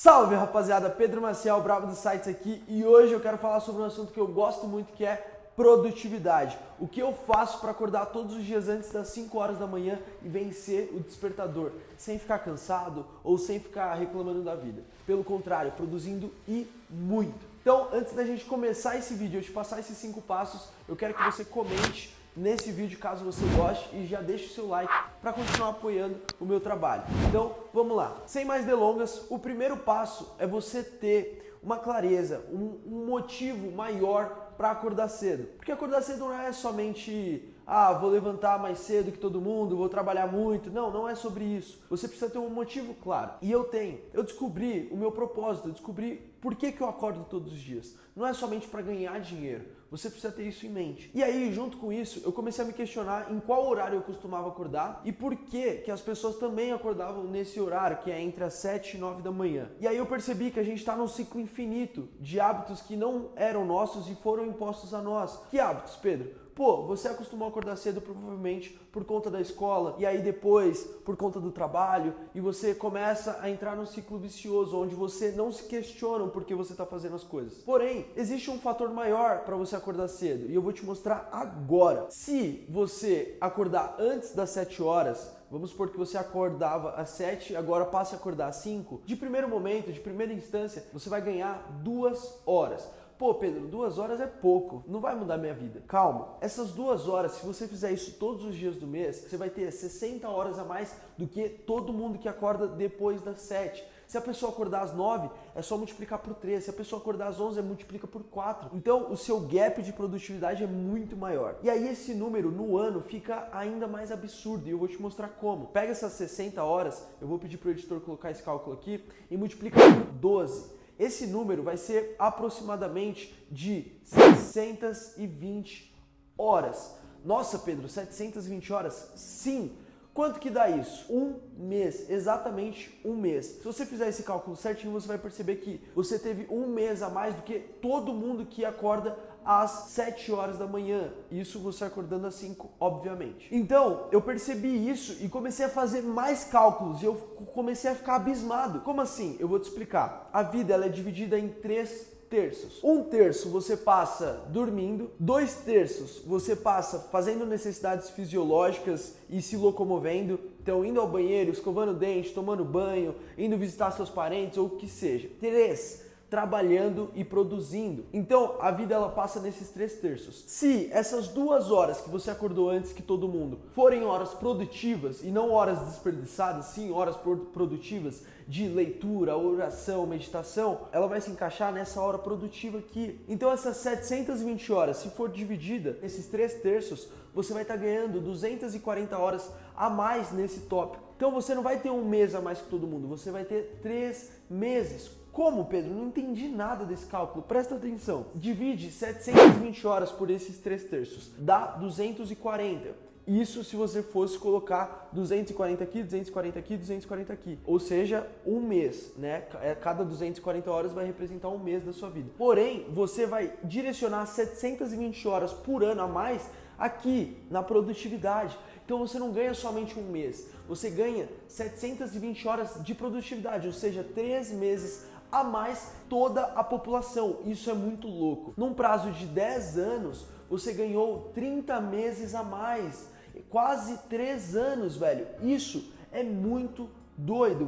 Salve rapaziada, Pedro Maciel, Bravo dos Sites aqui, e hoje eu quero falar sobre um assunto que eu gosto muito, que é produtividade. O que eu faço para acordar todos os dias antes das 5 horas da manhã e vencer o despertador, sem ficar cansado ou sem ficar reclamando da vida. Pelo contrário, produzindo e muito. Então, antes da gente começar esse vídeo, eu te passar esses 5 passos, eu quero que você comente nesse vídeo caso você goste e já deixe o seu like para continuar apoiando o meu trabalho. Então, vamos lá. Sem mais delongas, o primeiro passo é você ter uma clareza, um motivo maior para acordar cedo. Porque acordar cedo não é somente, vou levantar mais cedo que todo mundo, vou trabalhar muito. Não, não é sobre isso. Você precisa ter um motivo claro. E eu tenho. Eu descobri o meu propósito, eu descobri por que eu acordo todos os dias. Não é somente para ganhar dinheiro. Você precisa ter isso em mente. E aí, junto com isso, eu comecei a me questionar em qual horário eu costumava acordar e por que as pessoas também acordavam nesse horário, que é entre as 7 e 9 da manhã. E aí eu percebi que a gente está num ciclo infinito de hábitos que não eram nossos e foram impostos a nós. Que hábitos, Pedro? Pô, você acostumou a acordar cedo provavelmente por conta da escola e aí depois por conta do trabalho e você começa a entrar num ciclo vicioso onde você não se questiona o porquê você está fazendo as coisas. Porém, existe um fator maior para você acordar cedo e eu vou te mostrar agora. Se você acordar antes das 7 horas, vamos supor que você acordava às 7, agora passe a acordar às 5, de primeiro momento, de primeira instância, você vai ganhar 2 horas. Pô, Pedro, 2 horas é pouco, não vai mudar minha vida. Calma, essas 2 horas, se você fizer isso todos os dias do mês, você vai ter 60 horas a mais do que todo mundo que acorda depois das 7. Se a pessoa acordar às 9, é só multiplicar por 3. Se a pessoa acordar às 11, multiplica por 4. Então, o seu gap de produtividade é muito maior. E aí, esse número no ano fica ainda mais absurdo. E eu vou te mostrar como. Pega essas 60 horas, eu vou pedir para o editor colocar esse cálculo aqui, e multiplica por 12. Esse número vai ser aproximadamente de 720 horas. Nossa, Pedro, 720 horas? Sim! Quanto que dá isso? Um mês, exatamente um mês. Se você fizer esse cálculo certinho, você vai perceber que você teve um mês a mais do que todo mundo que acorda às 7 horas da manhã. Isso você acordando às 5, obviamente. Então, eu percebi isso e comecei a fazer mais cálculos e eu comecei a ficar abismado. Como assim? Eu vou te explicar. A vida ela é dividida em 3 terços. 1 terço você passa dormindo, 2 terços você passa fazendo necessidades fisiológicas e se locomovendo, então indo ao banheiro, escovando o dente, tomando banho, indo visitar seus parentes ou o que seja. 3, trabalhando e produzindo. Então, a vida ela passa nesses 3 terços. Se essas 2 horas que você acordou antes que todo mundo forem horas produtivas e não horas desperdiçadas, sim horas produtivas de leitura, oração, meditação, ela vai se encaixar nessa hora produtiva aqui. Então, essas 720 horas, se for dividida nesses 3 terços, você vai estar ganhando 240 horas a mais nesse tópico. Então, você não vai ter um mês a mais que todo mundo, você vai ter 3 meses. Como, Pedro? Não entendi nada desse cálculo. Presta atenção. Divide 720 horas por esses 3 terços. Dá 240. Isso se você fosse colocar 240 aqui, 240 aqui, 240 aqui. Ou seja, um mês, né? Cada 240 horas vai representar um mês da sua vida. Porém, você vai direcionar 720 horas por ano a mais aqui na produtividade. Então você não ganha somente um mês, você ganha 720 horas de produtividade, ou seja, 3 meses a mais toda a população. Isso é muito louco. Num prazo de 10 anos, você ganhou 30 meses a mais. Quase 3 anos, velho. Isso é muito doido.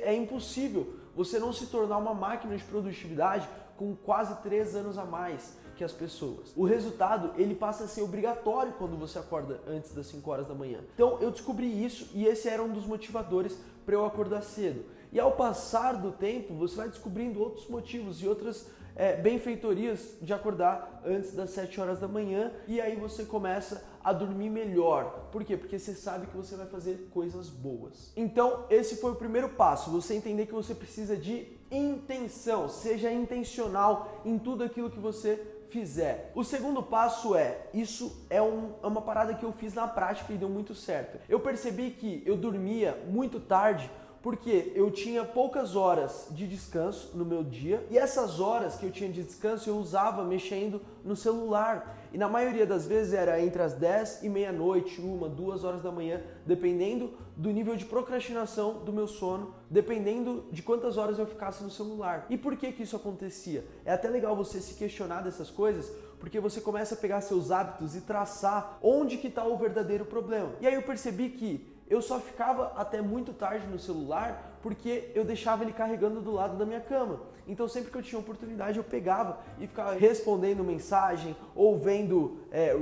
É impossível você não se tornar uma máquina de produtividade com quase 3 anos a mais que as pessoas. O resultado, ele passa a ser obrigatório quando você acorda antes das 5 horas da manhã. Então, eu descobri isso e esse era um dos motivadores para eu acordar cedo. E ao passar do tempo, você vai descobrindo outros motivos e outras benfeitorias de acordar antes das 7 horas da manhã e aí você começa a dormir melhor. Por quê? Porque você sabe que você vai fazer coisas boas. Então, esse foi o primeiro passo, você entender que você precisa de intenção, seja intencional em tudo aquilo que você fizer. O segundo passo isso é uma parada que eu fiz na prática e deu muito certo. Eu percebi que eu dormia muito tarde Porque eu tinha poucas horas de descanso no meu dia e essas horas que eu tinha de descanso eu usava mexendo no celular. E na maioria das vezes era entre as 10 e meia-noite, 1, 2 horas da manhã, dependendo do nível de procrastinação do meu sono, dependendo de quantas horas eu ficasse no celular. E por que que isso acontecia? É até legal você se questionar dessas coisas, porque você começa a pegar seus hábitos e traçar onde que está o verdadeiro problema. E aí eu percebi que eu só ficava até muito tarde no celular porque eu deixava ele carregando do lado da minha cama. Então sempre que eu tinha oportunidade eu pegava e ficava respondendo mensagem ou vendo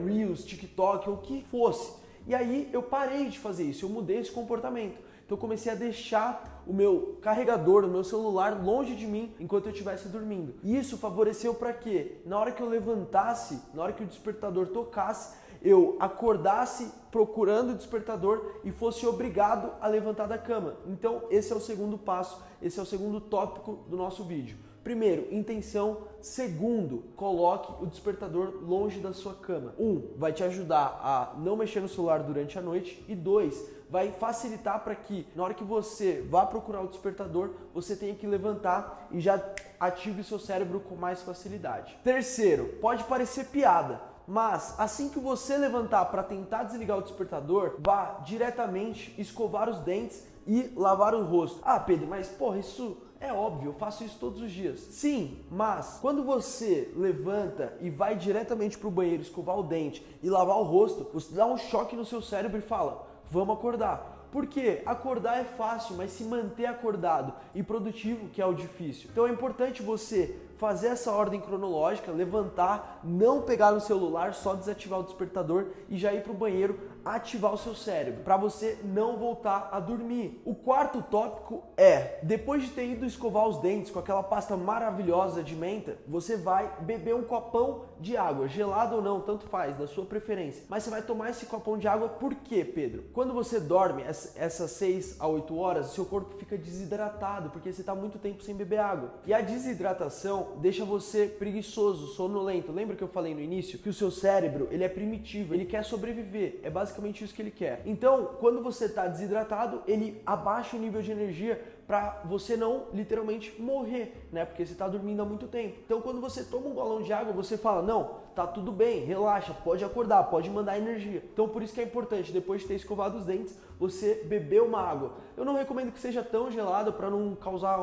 Reels, TikTok ou o que fosse. E aí eu parei de fazer isso, eu mudei esse comportamento. Então eu comecei a deixar o meu carregador, o meu celular longe de mim enquanto eu estivesse dormindo. E isso favoreceu para quê? Na hora que eu levantasse, na hora que o despertador tocasse, eu acordasse procurando o despertador e fosse obrigado a levantar da cama. Então esse é o segundo passo, esse é o segundo tópico do nosso vídeo. Primeiro, intenção. Segundo, coloque o despertador longe da sua cama. 1, vai te ajudar a não mexer no celular durante a noite. E 2, vai facilitar para que na hora que você vá procurar o despertador, você tenha que levantar e já ative o seu cérebro com mais facilidade. Terceiro, pode parecer piada, mas assim que você levantar para tentar desligar o despertador, vá diretamente escovar os dentes e lavar o rosto. Ah, Pedro, mas porra, isso é óbvio, eu faço isso todos os dias. Sim, mas quando você levanta e vai diretamente para o banheiro escovar o dente e lavar o rosto, você dá um choque no seu cérebro e fala, vamos acordar. Porque acordar é fácil, mas se manter acordado e produtivo que é o difícil. Então é importante você fazer essa ordem cronológica, levantar, não pegar no celular, só desativar o despertador e já ir para o banheiro ativar o seu cérebro, para você não voltar a dormir. O quarto tópico é, depois de ter ido escovar os dentes com aquela pasta maravilhosa de menta, você vai beber um copão de água, gelado ou não, tanto faz, da sua preferência. Mas você vai tomar esse copão de água por quê, Pedro? Quando você dorme essas 6 a 8 horas, seu corpo fica desidratado, porque você está muito tempo sem beber água. E a desidratação deixa você preguiçoso, sonolento. Lembra que eu falei no início que o seu cérebro, ele é primitivo, ele quer sobreviver, é basicamente isso que ele quer. Então, quando você está desidratado, ele abaixa o nível de energia para você não literalmente morrer, né? Porque você está dormindo há muito tempo. Então, quando você toma um golão de água, você fala, não, tá tudo bem, relaxa, pode acordar, pode mandar energia. Então, por isso que é importante, depois de ter escovado os dentes, você beber uma água. Eu não recomendo que seja tão gelada para não causar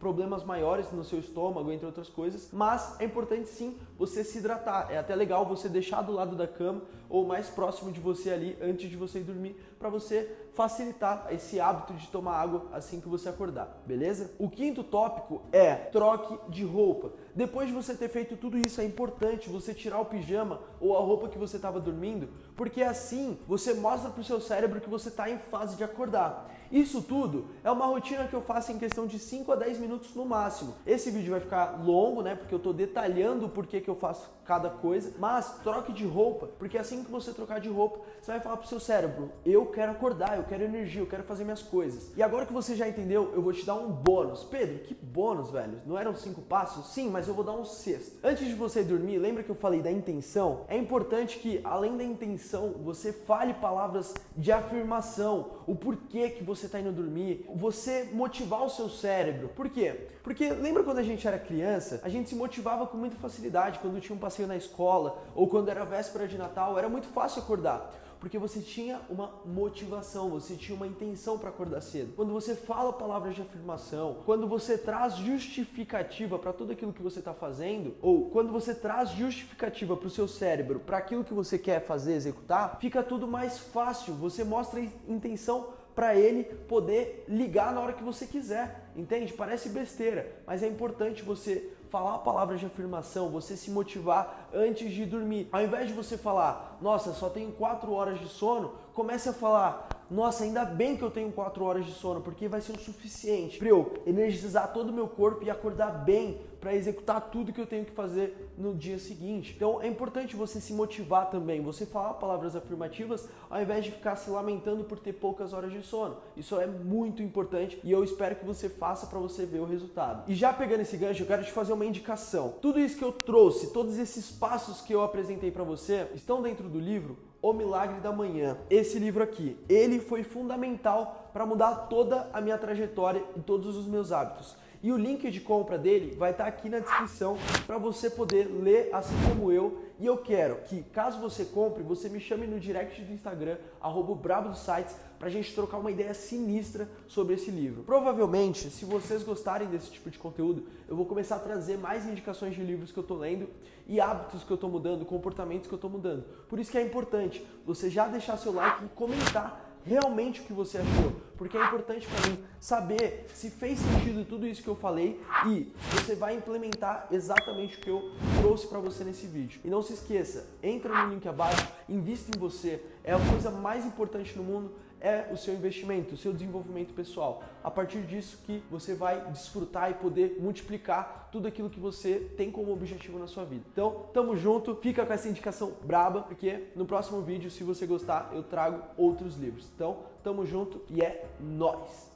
problemas maiores no seu estômago, entre outras coisas, mas é importante sim você se hidratar. É até legal você deixar do lado da cama ou mais próximo de você ali antes de você ir dormir, para você facilitar esse hábito de tomar água assim que você acordar, beleza? O quinto tópico é troque de roupa. Depois de você ter feito tudo isso, é importante você tirar o pijama ou a roupa que você estava dormindo, porque assim você mostra para o seu cérebro que você está em fase de acordar. Isso tudo é uma rotina que eu faço em questão de 5 a 10 minutos no máximo. Esse vídeo vai ficar longo, né? Porque eu tô detalhando o porquê que eu faço cada coisa. Mas troque de roupa, porque assim que você trocar de roupa, você vai falar pro seu cérebro, eu quero acordar, eu quero energia, eu quero fazer minhas coisas. E agora que você já entendeu, eu vou te dar um bônus. Pedro, que bônus, velho? Não eram 5 passos? Sim, mas eu vou dar um sexto. Antes de você dormir, lembra que eu falei da intenção? É importante que, além da intenção, você fale palavras de afirmação, o porquê que você está indo dormir, você motivar o seu cérebro. Por quê? Porque lembra quando a gente era criança, a gente se motivava com muita facilidade, quando tinha um passeio na escola, ou quando era véspera de Natal, era muito fácil acordar. Porque você tinha uma motivação, você tinha uma intenção para acordar cedo. Quando você fala palavras de afirmação, quando você traz justificativa para tudo aquilo que você está fazendo, ou quando você traz justificativa para o seu cérebro, para aquilo que você quer fazer, executar, fica tudo mais fácil. Você mostra intenção para ele poder ligar na hora que você quiser, entende? Parece besteira, mas é importante você falar palavras de afirmação, você se motivar antes de dormir. Ao invés de você falar, nossa, só tenho 4 horas de sono, comece a falar, nossa, ainda bem que eu tenho 4 horas de sono, porque vai ser o suficiente para eu energizar todo o meu corpo e acordar bem para executar tudo que eu tenho que fazer no dia seguinte. Então é importante você se motivar também, você falar palavras afirmativas ao invés de ficar se lamentando por ter poucas horas de sono. Isso é muito importante e eu espero que você faça para você ver o resultado. E já pegando esse gancho, eu quero te fazer uma indicação. Tudo isso que eu trouxe, todos esses passos que eu apresentei para você, estão dentro do livro O Milagre da Manhã. Esse livro aqui, ele foi fundamental para mudar toda a minha trajetória e todos os meus hábitos. E o link de compra dele vai estar aqui na descrição para você poder ler assim como eu. E eu quero que, caso você compre, você me chame no direct do Instagram, @brabodosites, para a gente trocar uma ideia sinistra sobre esse livro. Provavelmente, se vocês gostarem desse tipo de conteúdo, eu vou começar a trazer mais indicações de livros que eu estou lendo e hábitos que eu estou mudando, comportamentos que eu estou mudando. Por isso que é importante você já deixar seu like e comentar realmente o que você achou, porque é importante para mim saber se fez sentido tudo isso que eu falei e você vai implementar exatamente o que eu trouxe para você nesse vídeo. E não se esqueça, entra no link abaixo, invista em você, é a coisa mais importante no mundo, é o seu investimento, o seu desenvolvimento pessoal. A partir disso que você vai desfrutar e poder multiplicar tudo aquilo que você tem como objetivo na sua vida. Então, tamo junto, fica com essa indicação braba, porque no próximo vídeo, se você gostar, eu trago outros livros. Então, tamo junto e é nóis!